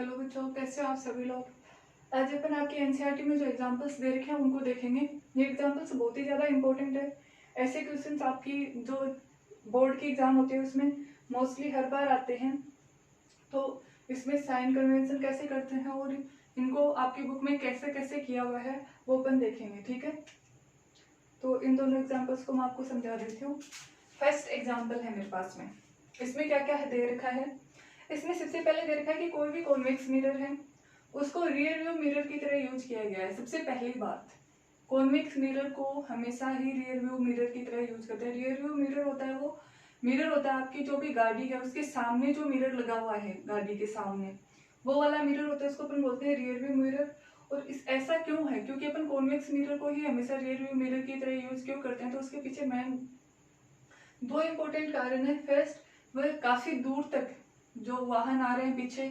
Hello बच्चों, कैसे हो आप सभी लोग। आज अपन आपके एनसीईआरटी में जो एग्जांपल्स दे रखे हैं उनको देखेंगे। ये एग्जांपल्स बहुत ही ज़्यादा इंपॉर्टेंट है। ऐसे क्वेश्चंस आपकी जो बोर्ड की एग्जाम होती है उसमें मोस्टली हर बार आते हैं। तो इसमें साइन कन्वेंशन कैसे करते हैं और इनको आपकी बुक में कैसे कैसे किया हुआ है वो अपन देखेंगे, ठीक है। तो इन दोनों एग्जाम्पल्स को मैं आपको समझा देती हूँ। फर्स्ट एग्जाम्पल है मेरे पास में, इसमें क्या क्या दे रखा है। इसमें सबसे पहले दे रखा है कि कोई भी कॉन्वेक्स मिरर है उसको रियर व्यू मिरर की तरह यूज किया गया है। सबसे पहली बात, कॉन्वेक्स मिरर को हमेशा ही रियर व्यू मिरर की तरह यूज करते हैं। रियर व्यू मिरर होता है वो मिरर होता है आपकी जो भी गाड़ी है उसके सामने जो मिरर लगा हुआ है गाड़ी के सामने, वो वाला मिरर होता है, उसको अपन बोलते हैं रियर व्यू मिरर। और इस ऐसा क्यों है, क्योंकि अपन कॉन्वेक्स मिरर को ही हमेशा रियर व्यू मिरर की तरह यूज क्यों करते हैं, तो उसके पीछे मेन दो इम्पोर्टेंट कारण है। फर्स्ट, वह काफी दूर तक जो वाहन आ रहे हैं पीछे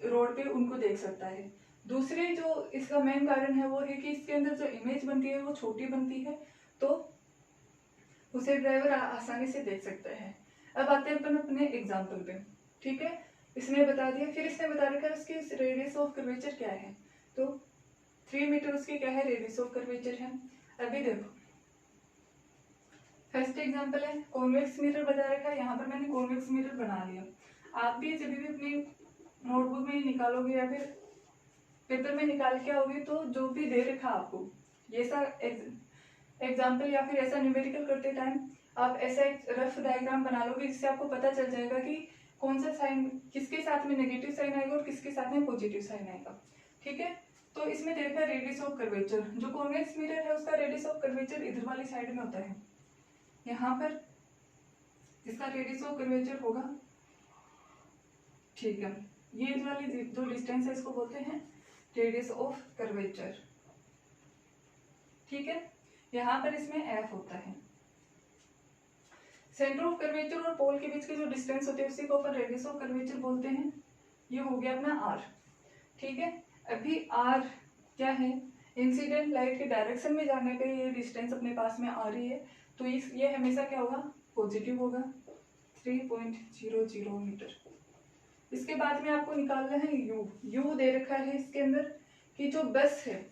रोड पे उनको देख सकता है। दूसरे जो इसका मेन कारण है वो है कि इसके अंदर जो इमेज बनती है वो छोटी बनती है, तो उसे ड्राइवर आसानी से देख सकता है। अब आते हैं अपन अपने एग्जाम्पल पे, ठीक है। इसने बता दिया, फिर इसने बता रखा है उसकी रेडियस ऑफ कर्वेचर क्या है। तो 3 मीटर उसकी क्या है, रेडियस ऑफ कर्वेचर है। अभी देखो, फर्स्ट एग्जांपल है कॉन्वेक्स मिरर बता रखा है, यहाँ पर मैंने कॉन्वेक्स मिरर बना लिया। आप भी जब भी अपनी नोटबुक में निकालोगे या फिर पेपर में निकाल के आओगे तो जो भी दे रखा आपको ये सा एग्जाम्पल या फिर ऐसा न्यूमेरिकल करते टाइम आप ऐसा एक रफ डायग्राम बना लोगे जिससे आपको पता चल जाएगा कि कौन सा साइन किसके साथ में नेगेटिव साइन आएगा और किसके साथ में पॉजिटिव साइन आएगा, ठीक है। तो इसमें दे रखा है रेडियस ऑफ कर्वेचर। जो कॉन्वेक्स मिरर है उसका रेडियस ऑफ कर्वेचर इधर वाली साइड में होता है। यहाँ पर इसका रेडियस ऑफ कर्वेचर होगा, ठीक है। ये वाली जो डिस्टेंस है इसको बोलते हैं रेडियस ऑफ कर्वेचर, ठीक है। यहाँ पर इसमें एफ होता है। सेंटर ऑफ कर्वेचर और पोल के बीच की जो डिस्टेंस होती है उसी को अपन रेडियस ऑफ कर्वेचर बोलते हैं। ये हो गया अपना आर, ठीक है। अभी आर क्या है, इंसिडेंट लाइट के डायरेक्शन में जाने पे ये डिस्टेंस अपने पास में आ रही है, तो ये हमेशा क्या होगा, पॉजिटिव होगा, 3.00 मीटर। इसके बाद में आपको निकालना है यू। यू दे रखा है इसके अंदर कि जो बस है,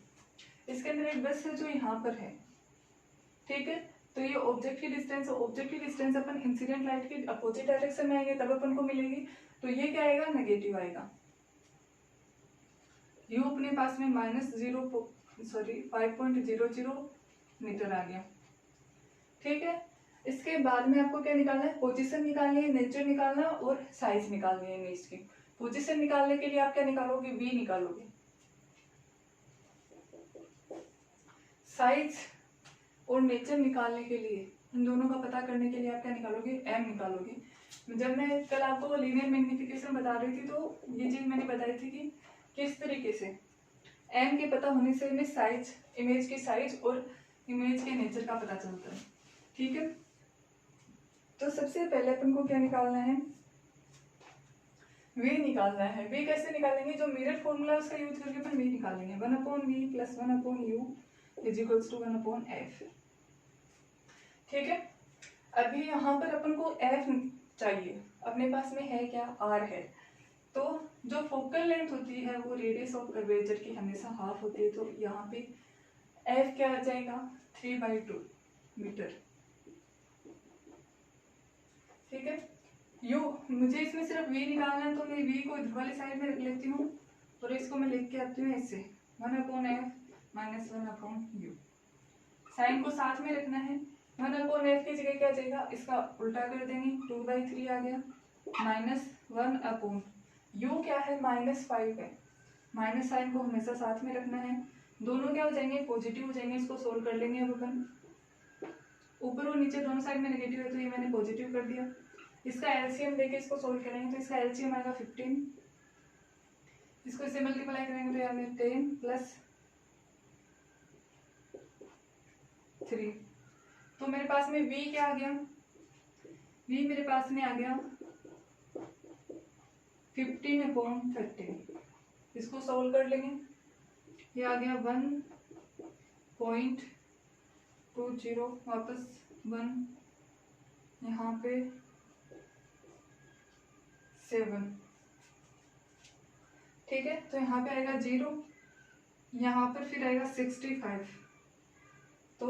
इसके अंदर एक बस है जो यहाँ पर है, ठीक है। तो ये ऑब्जेक्ट की डिस्टेंस, ऑब्जेक्ट की डिस्टेंस अपन इंसिडेंट लाइट के अपोजिट डायरेक्शन में आएंगे तब अपन को मिलेगी, तो ये क्या आएगा, नेगेटिव आएगा। यू अपने पास में -5.00 मीटर आ गया, ठीक है। इसके बाद में आपको क्या निकालना है, पोजीशन निकालनी है, नेचर निकालना और साइज निकालनी है इमेज की। पोजीशन निकालने के लिए आप क्या निकालोगे, वी निकालोगे। साइज और नेचर निकालने के लिए, इन दोनों का पता करने के लिए आप क्या निकालोगे, एम निकालोगे। जब मैं कल आपको लीनियर मैग्निफिकेशन बता रही थी तो ये चीज मैंने बताई थी कि किस तरीके से एम के पता होने से हमें साइज, इमेज की साइज और इमेज के नेचर का पता चलता है, ठीक है। तो सबसे पहले अपन को क्या निकालना है, वी निकालना है। वी कैसे निकालेंगे, जो मिरर फॉर्मूला उसका यूज करके अपन वी निकालेंगे। 1/v + 1/u = 1/f, ठीक है। अभी यहाँ पर अपन को एफ चाहिए, अपने पास में है क्या, आर है। तो जो फोकल लेंथ होती है वो रेडियस ऑफ कर्वेचर की हमेशा हाफ होती है, तो यहाँ पे एफ क्या आ जाएगा, 3/2 मीटर, ठीक है। यू, मुझे इसमें सिर्फ वी निकालना है तो मैं वी को इधर वाली साइड में रख लेती हूँ और इसको मैं लिख के आती हूँ ऐसे 1/f - 1/u। साइन को साथ में रखना है। 1/f की जगह क्या जाएगा, इसका उल्टा कर देंगे, 2/3 आ गया, -1/u क्या है, -5 है। माइनस साइन को हमेशा साथ में रखना है। दोनों क्या हो जाएंगे, पॉजिटिव हो जाएंगे। इसको सोल्व कर लेंगे अब अपन। ऊपर और नीचे दोनों साइड में नेगेटिव है तो ये मैंने पॉजिटिव कर दिया। इसका एलसीएम लेके इसको सोल्व करेंगे तो इसका एलसीएम आएगा 15। इसको इससे मल्टीप्लाई करेंगे तो यहाँ में 10 + 3। तो मेरे पास में v क्या आ गया, v मेरे पास में आ गया 15/30। इसको सोल्व कर लेंगे, ये आ गया 1.20, वापस 1, यहाँ पे 7, ठीक है, तो यहाँ पे आएगा 0, यहाँ पर फिर आएगा 65, तो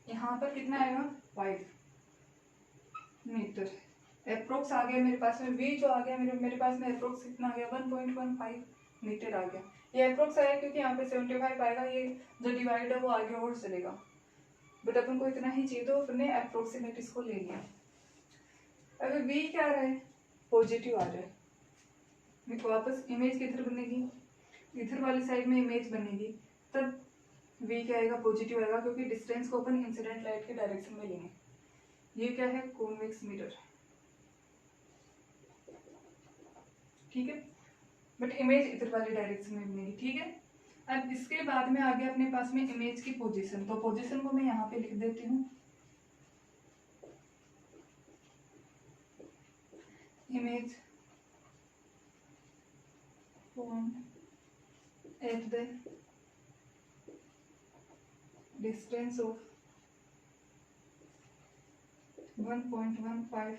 यहाँ पर कितना आएगा 5 मीटर अप्रोक्स आ गया मेरे पास में। वी जो आ गया मेरे पास में अप्रोक्स कितना आ गया 1.15 मीटर आ गया। ये अप्रोक्स आया क्योंकि यहाँ पे 75 आएगा, ये जो डिवाइड है वो आगे और चलेगा, बट अपन को इतना ही चाहिए तो अपने अप्रोक्सीमेट इसको ले लिया। अगर वी क्या आ रहा है पॉजिटिव आ रहा है, मेरे को वापस इमेज किधर बनेगी, इधर वाली साइड में इमेज बनेगी, तब वी क्या आएगा पॉजिटिव आएगा, क्योंकि डिस्टेंस को अपन इंसिडेंट लाइट के डायरेक्शन में लेंगे। ये क्या है कॉन्वेक्स मिरर, ठीक है, बट इमेज इधर वाली डायरेक्शन में बनेगी, ठीक है। अब इसके बाद में आ गया अपने पास में इमेज की पोजीशन, तो पोजीशन को मैं यहाँ पे लिख देती हूँ, image at the distance of 1.15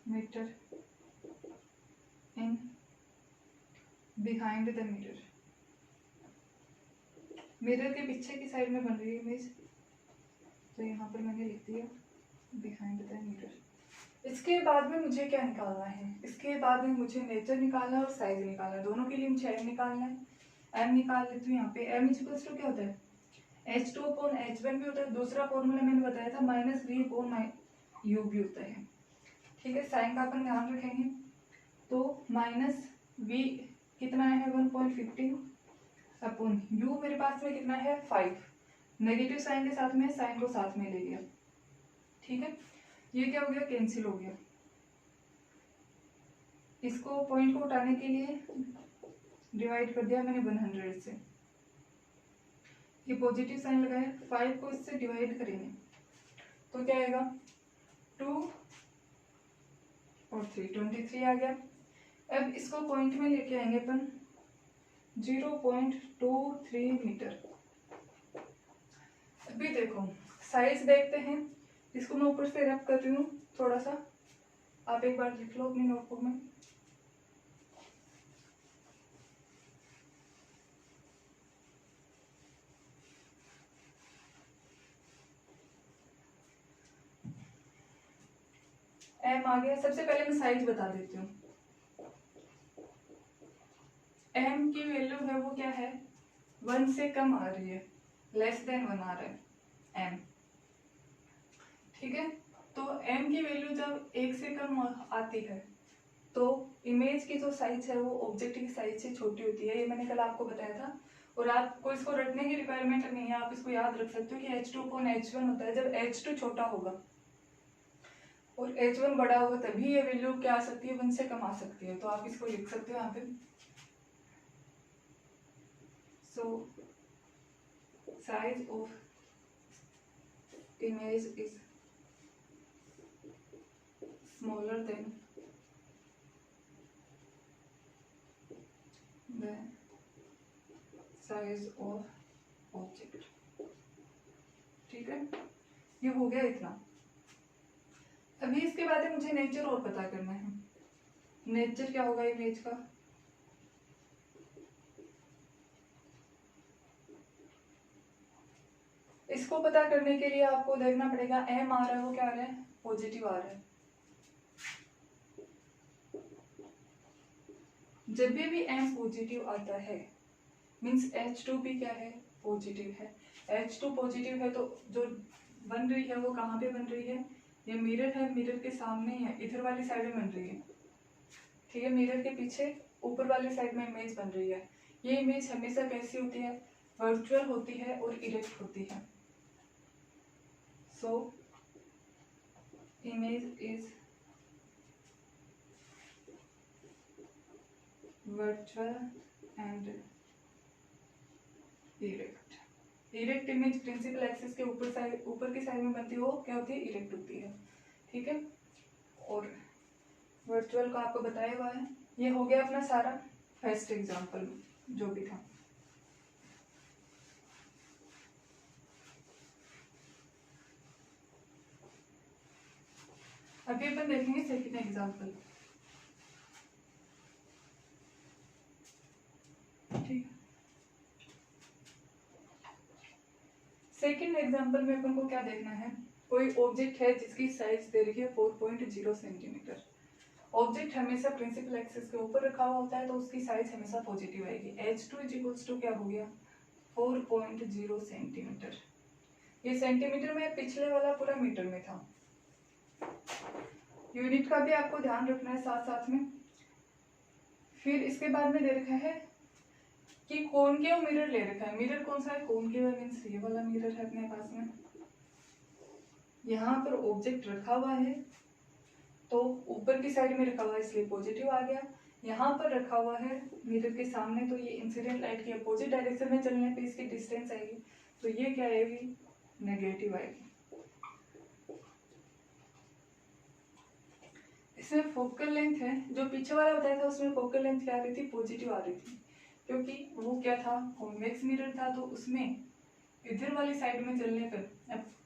metre in behind the mirror. Mirror के पीछे की साइड में बन रही है इमेज, तो यहाँ पर मैंने लिख दिया बिहाइंड द मिरर। इसके बाद में मुझे क्या निकालना है, इसके बाद में मुझे नेचर निकालना है और साइज निकालना है, दोनों के लिए मुझे एम निकालना है। एम निकाल लेती हूँ, यहाँ पे एम इक्वल्स टू क्या होता है H2/H1 भी होता है, दूसरा फॉर्मूला मैंने बताया था -V/U भी होता है, ठीक है। साइन का अपन ध्यान रखेंगे, तो -V कितना है 1.15 अपॉन U मेरे पास में कितना है 5, नेगेटिव साइन के साथ में साइन को साथ में ले लिया, ठीक है। ये क्या हो गया कैंसिल हो गया, इसको पॉइंट को उठाने के लिए डिवाइड कर दिया मैंने 100 से, ये पॉजिटिव साइन लगाया, 5 को इससे डिवाइड करेंगे तो क्या आएगा 2 और 3 23 आ गया। अब इसको पॉइंट में लेके आएंगे अपन 0.23 मीटर। अभी देखो साइज देखते हैं, इसको मैं ऊपर से रब कर रही हूँ थोड़ा सा, आप एक बार लिख लो अपनी नोटबुक में। एम आ गया, सबसे पहले मैं साइज बता देती हूँ। एम की वैल्यू है वो क्या है 1 से कम आ रही है, लेस देन 1 आ रहा है एम, ठीक है। तो एम की वैल्यू जब 1 से कम आती है तो इमेज की जो साइज है वो ऑब्जेक्ट की साइज से छोटी होती है, ये मैंने कल आपको बताया था। और आपको इसको रटने की रिक्वायरमेंट नहीं है, आप इसको याद रख सकते हो कि H2/H1 होता है, जब H2 छोटा होगा और H1 बड़ा होगा तभी ये वैल्यू क्या आ सकती है 1 से कम आ सकती है, तो आप इसको लिख सकते हो यहाँ पे। So size of image is smaller than the size of object, ठीक है। ये हो गया इतना। अभी इसके बाद मुझे नेचर और पता करना है, नेचर क्या होगा इमेज का, इसको पता करने के लिए आपको देखना पड़ेगा एम आ रहा है वो क्या आ रहा है पॉजिटिव आ रहा है। जब भी एम पॉजिटिव आता है मीन्स H2 भी क्या है पॉजिटिव है। H2 पॉजिटिव है तो जो बन रही है वो कहाँ पे बन रही है, ये मिरर है, मिरर के सामने ही है, इधर वाली साइड में बन रही है, ठीक है। मिरर के पीछे ऊपर वाली साइड में इमेज बन रही है। ये इमेज हमेशा कैसी होती है वर्चुअल होती है और इरेक्ट होती है। So image is virtual and erect. Erect image principal axis के ऊपर की साइड में बनती है, वो क्या होती है इरेक्ट होती है, ठीक है। और वर्चुअल का आपको बताया हुआ है। ये हो गया अपना सारा फर्स्ट एग्जांपल जो भी था। अभी अपन देखेंगे सेकंड एग्जांपल। एग्जांपल में अपन को क्या देखना है, कोई ऑब्जेक्ट है जिसकी साइज दे रखी है 4.0 सेंटीमीटर। ऑब्जेक्ट हमेशा प्रिंसिपल एक्सिस के ऊपर रखा हुआ होता है तो उसकी साइज हमेशा पॉजिटिव आएगी। H2 इक्वल्स टू क्या हो गया 4.0 सेंटीमीटर। ये सेंटीमीटर में, पिछले वाला पूरा मीटर में था। यूनिट का भी आपको ध्यान रखना है साथ साथ में। फिर इसके बाद में दे रखा है कि कॉनकेव मिरर ले रखा है। मिरर कौन सा है, कॉनकेव मींस ये वाला मिरर है अपने पास में। यहाँ पर ऑब्जेक्ट रखा हुआ है तो ऊपर की साइड में रखा हुआ है इसलिए पॉजिटिव आ गया। यहाँ पर रखा हुआ है मिरर के सामने तो ये इंसिडेंट लाइट की अपोजिट डायरेक्शन में चलने पे इसकी डिस्टेंस आएगी तो ये क्या आएगी, नेगेटिव आएगी। इसमें फोकल लेंथ है, जो पीछे वाला बताया था उसमें फोकल लेंथ क्या आ रही थी, पॉजिटिव आ रही थी, क्योंकि वो क्या था, कॉन्वेक्स मिरर था तो उसमें इधर वाली साइड में चलने पर,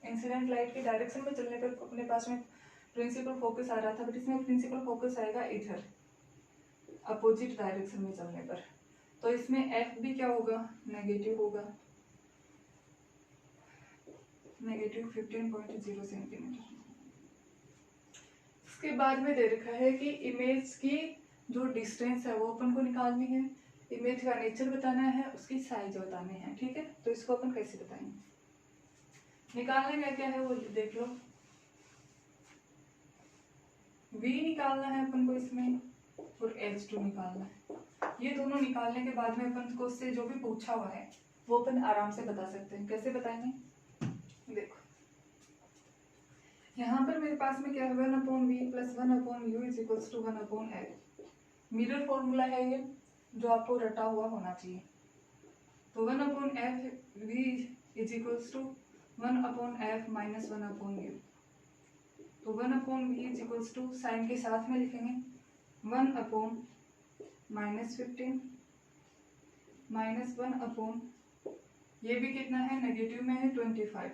इंसिडेंट लाइट के डायरेक्शन में चलने पर अपने पास में प्रिंसिपल फोकस आ रहा था, बट इसमें प्रिंसिपल फोकस आएगा इधर अपोजिट डायरेक्शन में चलने पर, तो इसमें एफ भी क्या होगा, नेगेटिव होगा, नेगेटिव 15.0 सेंटीमीटर। इसके बाद में दे रखा है कि इमेज की जो डिस्टेंस है वो अपन को निकालनी है, इमेज का नेचर बताना है, उसकी साइज बतानी है, ठीक है। तो इसको अपन कैसे बताएंगे, निकालने का क्या है वो देख लो। V निकालना है अपन को इसमें और H2 निकालना है। ये दोनों निकालने के बाद में अपन को उससे जो भी पूछा हुआ है वो अपन आराम से बता सकते हैं। कैसे बताएंगे, देखो यहाँ पर मेरे पास में क्या है 1/v + 1/u = 1/l। Mirror formula है ये जो आपको रटा हुआ होना चाहिए। तो 1/f v = 1/f - 1/u। तो 1/v = साइन के साथ में लिखेंगे 1/- 15 -1/, ये भी कितना है, नेगेटिव में है 25,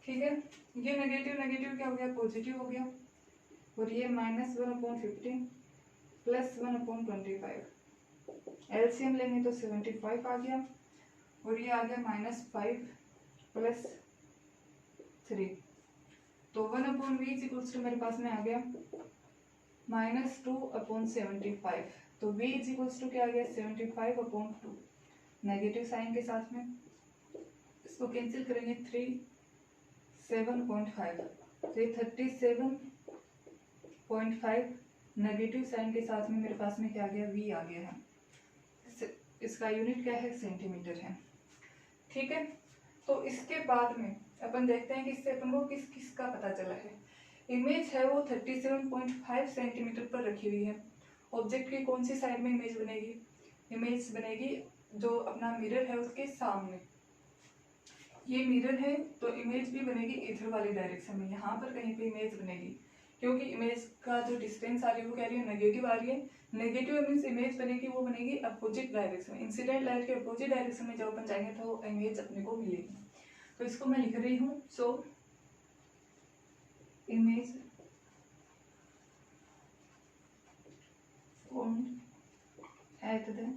ठीक है। ये नेगेटिव नेगेटिव क्या हो गया, पॉजिटिव हो गया, और ये -1/15 + 1/25, एलसीएम लेंगे तो 75 आ गया, और ये आ गया -5 + 3, तो 1/v = मेरे पास में आ गया -2/75, तो v = क्या आ गया 75/2, नेगेटिव साइन के साथ में, इसको कैंसिल करेंगे 3 7.5, तो ये 37.5 नेगेटिव साइन के साथ में मेरे पास में क्या आ गया, v आ गया है। इसका यूनिट क्या है, सेंटीमीटर है, ठीक है। तो इसके बाद में अपन देखते हैं कि इससे अपन को किस किस का पता चला है। इमेज है वो 37.5 सेंटीमीटर पर रखी हुई है। ऑब्जेक्ट की कौन सी साइड में इमेज बनेगी, इमेज बनेगी जो अपना मिरर है उसके सामने। ये मिरर है तो इमेज भी बनेगी इधर वाली डायरेक्शन में, यहाँ पर कहीं पे इमेज बनेगी, क्योंकि इमेज का जो डिस्टेंस आ रही है वो कह रही है नेगेटिव आ रही है। नेगेटिव मीन्स इमेज बनेगी वो बनेगी अपोजिट डायरेक्शन में, इंसिडेंट लाइट के अपोजिट डायरेक्शन में जब अपन जाएंगे तो इमेज अपने को मिलेगी। तो इसको मैं लिख रही हूँ, so image at the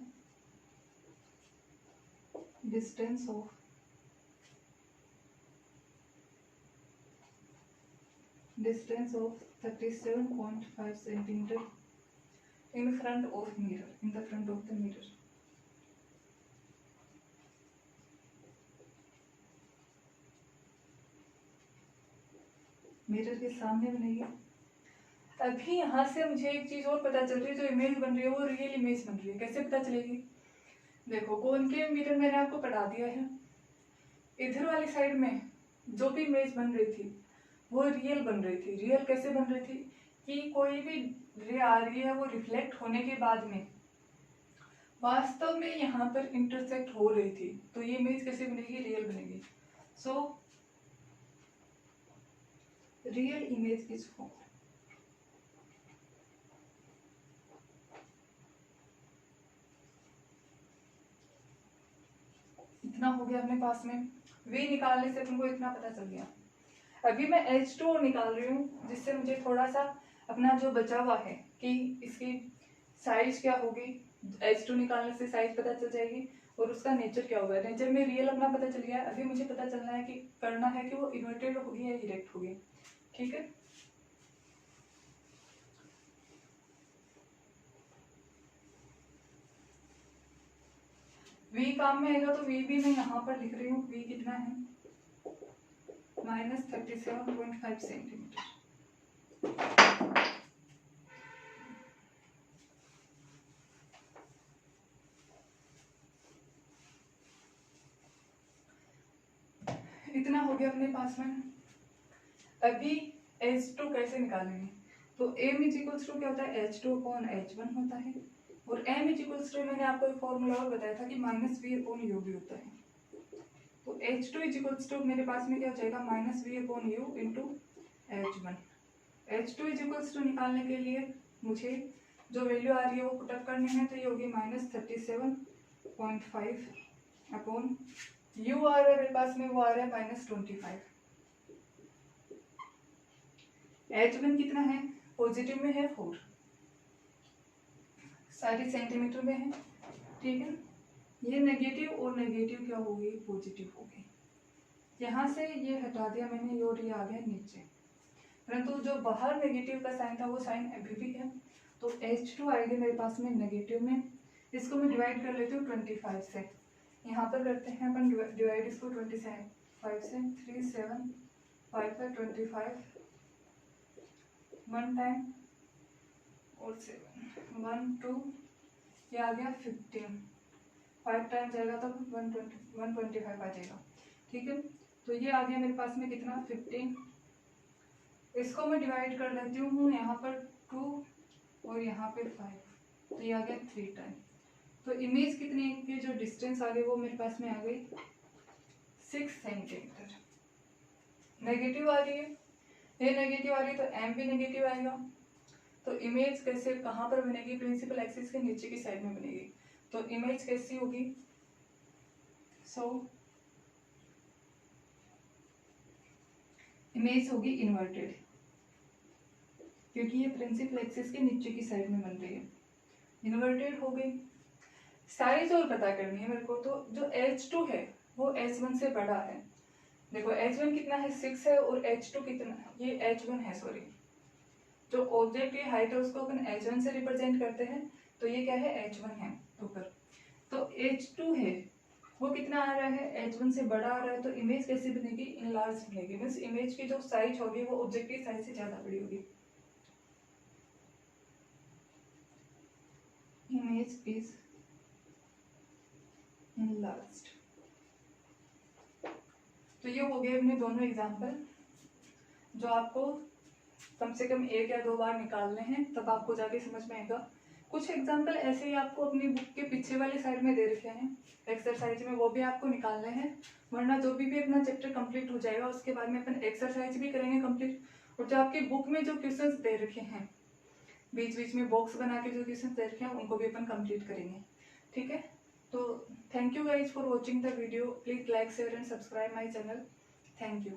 distance of 37.5 centimeter in front of mirror, in the front of the mirror. Mirror के सामने बनेगी। अभी यहाँ से मुझे एक चीज और पता चल रही है, जो इमेज बन रही है वो रियल इमेज बन रही है। कैसे पता चलेगी, देखो कॉनकेव मिरर मैंने आपको पढ़ा दिया है, इधर वाली साइड में जो भी इमेज बन रही थी वो रियल बन रही थी। रियल कैसे बन रही थी कि कोई भी रे आ रही है वो रिफ्लेक्ट होने के बाद में वास्तव में यहाँ पर इंटरसेक्ट हो रही थी, तो ये इमेज कैसे बनेगी, रियल बनेगी। So real image is form. इतना हो गया अपने पास में। वे निकालने से तुमको इतना पता चल गया। अभी मैं H2 निकाल रही हूँ, जिससे मुझे थोड़ा सा अपना जो बचा हुआ है कि इसकी साइज क्या होगी, H2 निकालने से साइज पता चल जाएगी, और उसका नेचर क्या होगा। नेचर में रियल अपना पता चल गया, अभी मुझे पता चलना है कि करना है कि वो इन्वर्टेड होगी या इरेक्ट होगी। ठीक है, v काम में आएगा तो v भी मैं यहाँ पर लिख रही हूँ, v कितना है -37.5 सेंटीमीटर। इतना हो गया अपने पास में। अभी H2 कैसे निकालेंगे, तो m इक्वल्स टू क्या होता है H2/H1 होता है, और m इक्वल्स टू मैंने आपको एक फॉर्मूला और बताया था कि -v/u भी होता है। तो H2 इक्वल्स टू मेरे पास में क्या हो जाएगा -v/u into H1। H2 equals to निकालने के लिए मुझे जो वैल्यू आ रही है वो पुटअप करनी है, तो ये होगी -37.5 अपॉन u आ रहा है मेरे पास में, वो आ रहा है -25। H1 कितना है, पॉजिटिव में है 4, सारी सेंटीमीटर में है। ठीक है, ये नेगेटिव और नेगेटिव क्या होगी, पॉजिटिव होगी। यहाँ से ये हटा दिया मैंने और ये आ गया नीचे, परंतु जो बाहर नेगेटिव का साइन था वो साइन अभी भी है। तो H2 आएगी मेरे पास में नेगेटिव में, इसको मैं डिवाइड कर लेती हूँ 25 से। यहाँ पर करते हैं अपन डिवाइड इसको 25 से, 3 7 5 है 25, 1 टाइम और 7 1 2, ये आ गया 15, 5 टाइम जाएगा तो 125 आ जाएगा। ठीक है, तो ये आ गया मेरे पास में कितना 15। इसको मैं डिवाइड कर लेती हूँ, यहाँ पर 2 और यहाँ पे 5, तो ये आ गया 3 टाइम। तो इमेज कितनी की जो डिस्टेंस आ गई वो मेरे पास में आ गई 6 सेंटीमीटर। नेगेटिव आ रही है, ये नेगेटिव आ रही है तो m भी नेगेटिव आएगा। तो इमेज कैसे कहाँ पर बनेगी, प्रिंसिपल एक्सिस के नीचे की साइड में बनेगी। तो इमेज कैसी होगी, इमेज होगी इन्वर्टेड, क्योंकि ये प्रिंसिपल एक्सिस के नीचे की साइड में बन रही है, इन्वर्टेड हो गई। साइज और पता करनी है मेरे को, तो जो H2 है वो H1 से बड़ा है। देखो H1 कितना है 6 है और H2 कितना है, ये H1 है सॉरी, जो ऑब्जेक्ट की हाइट है उसको अपन H1 से रिप्रेजेंट करते हैं, तो ये क्या है H1 है ऊपर। तो H2 है वो कितना आ रहा है H1 से बड़ा आ रहा है, तो इमेज कैसी बनेगी, इनलार्ज बनेगी। मीन्स इमेज की जो साइज होगी वो ऑब्जेक्टिव साइज से ज्यादा बड़ी होगी। Image is enlarged. तो ये हो गए अपने दोनों एग्जाम्पल, जो आपको कम से कम 1 या 2 बार निकालने हैं, तब आपको जाके समझ में आएगा। कुछ एग्जाम्पल ऐसे ही आपको अपनी बुक के पीछे वाली साइड में दे रखे हैं एक्सरसाइज में, वो भी आपको निकालने हैं। वरना जो भी अपना चैप्टर कंप्लीट हो जाएगा उसके बाद में अपन एक्सरसाइज भी करेंगे कंप्लीट, और जो आपकी बुक में जो क्वेश्चंस दे रखे हैं बीच बीच में बॉक्स बना के जो क्वेश्चंस दे रखे हैं उनको भी अपन कंप्लीट करेंगे। ठीक है, तो thank you guys for watching the video. Please like share and subscribe my channel. Thank you.